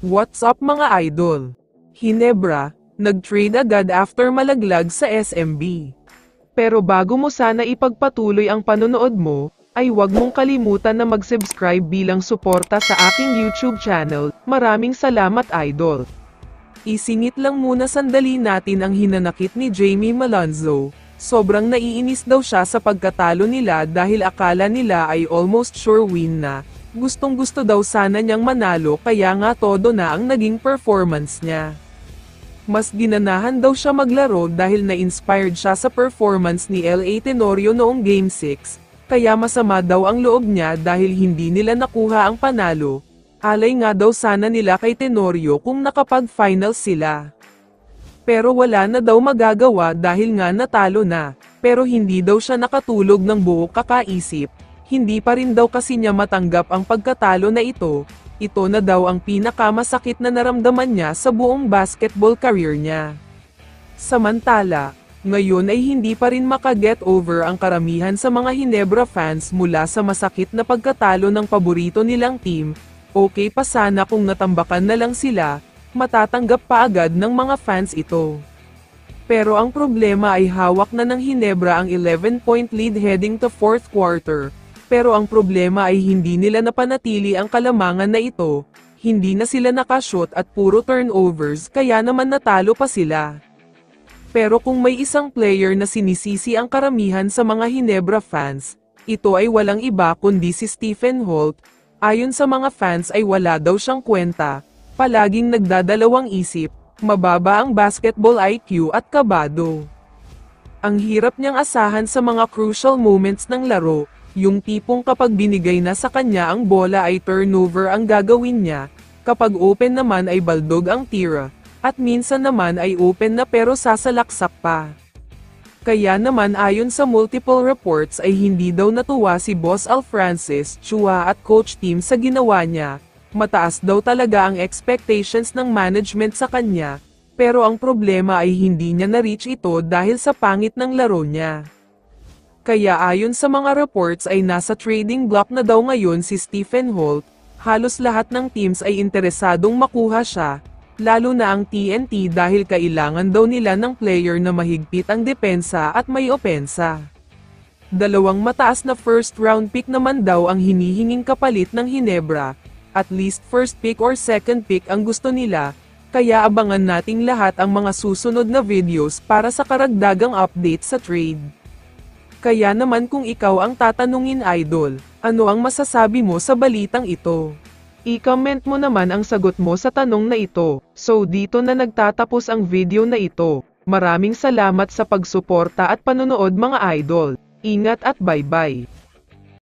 What's up mga idol? Hinebra, nag-trade agad after malaglag sa SMB. Pero bago mo sana ipagpatuloy ang panonood mo, ay huwag mong kalimutan na mag-subscribe bilang suporta sa aking YouTube channel. Maraming salamat idol. Isingit lang muna sandali natin ang hinanakit ni Jamie Malonzo. Sobrang naiinis daw siya sa pagkatalo nila dahil akala nila ay almost sure win na. Gustong-gusto daw sana niyang manalo kaya nga todo na ang naging performance niya. Mas ginanahan daw siya maglaro dahil na-inspired siya sa performance ni LA Tenorio noong Game 6, kaya masama daw ang loob niya dahil hindi nila nakuha ang panalo. Alay nga daw sana nila kay Tenorio kung nakapag-final sila. Pero wala na daw magagawa dahil nga natalo na, pero hindi daw siya nakatulog ng buo kakaisip. Hindi pa rin daw kasi niya matanggap ang pagkatalo na ito. Ito na daw ang pinakamasakit na naramdaman niya sa buong basketball career niya. Samantala, ngayon ay hindi pa rin makaget over ang karamihan sa mga Hinebra fans mula sa masakit na pagkatalo ng paborito nilang team. Okay pa sana kung natambakan na lang sila, matatanggap pa agad ng mga fans ito. Pero ang problema ay hawak na ng Hinebra ang 11-point lead heading to fourth quarter. Pero ang problema ay hindi nila napanatili ang kalamangan na ito, hindi na sila nakashoot at puro turnovers kaya naman natalo pa sila. Pero kung may isang player na sinisisi ang karamihan sa mga Hinebra fans, ito ay walang iba kundi si Stephen Holt. Ayon sa mga fans ay wala daw siyang kwenta, palaging nagdadalawang isip, mababa ang basketball IQ at kabado. Ang hirap niyang asahan sa mga crucial moments ng laro. Yung tipong kapag binigay na sa kanya ang bola ay turnover ang gagawin niya, kapag open naman ay baldog ang tira, at minsan naman ay open na pero sasalaksak pa. Kaya naman ayon sa multiple reports ay hindi daw natuwa si Boss Al Francis, Chua at coach team sa ginawa niya. Mataas daw talaga ang expectations ng management sa kanya, pero ang problema ay hindi niya na-reach ito dahil sa pangit ng laro niya. Kaya ayon sa mga reports ay nasa trading block na daw ngayon si Stephen Holt, halos lahat ng teams ay interesadong makuha siya, lalo na ang TNT dahil kailangan daw nila ng player na mahigpit ang depensa at may opensa. Dalawang mataas na first round pick naman daw ang hinihinging kapalit ng Hinebra, at least first pick or second pick ang gusto nila, kaya abangan nating lahat ang mga susunod na videos para sa karagdagang update sa trade. Kaya naman kung ikaw ang tatanungin idol, ano ang masasabi mo sa balitang ito? I-comment mo naman ang sagot mo sa tanong na ito. So dito na nagtatapos ang video na ito. Maraming salamat sa pagsuporta at panonood mga idol. Ingat at bye-bye.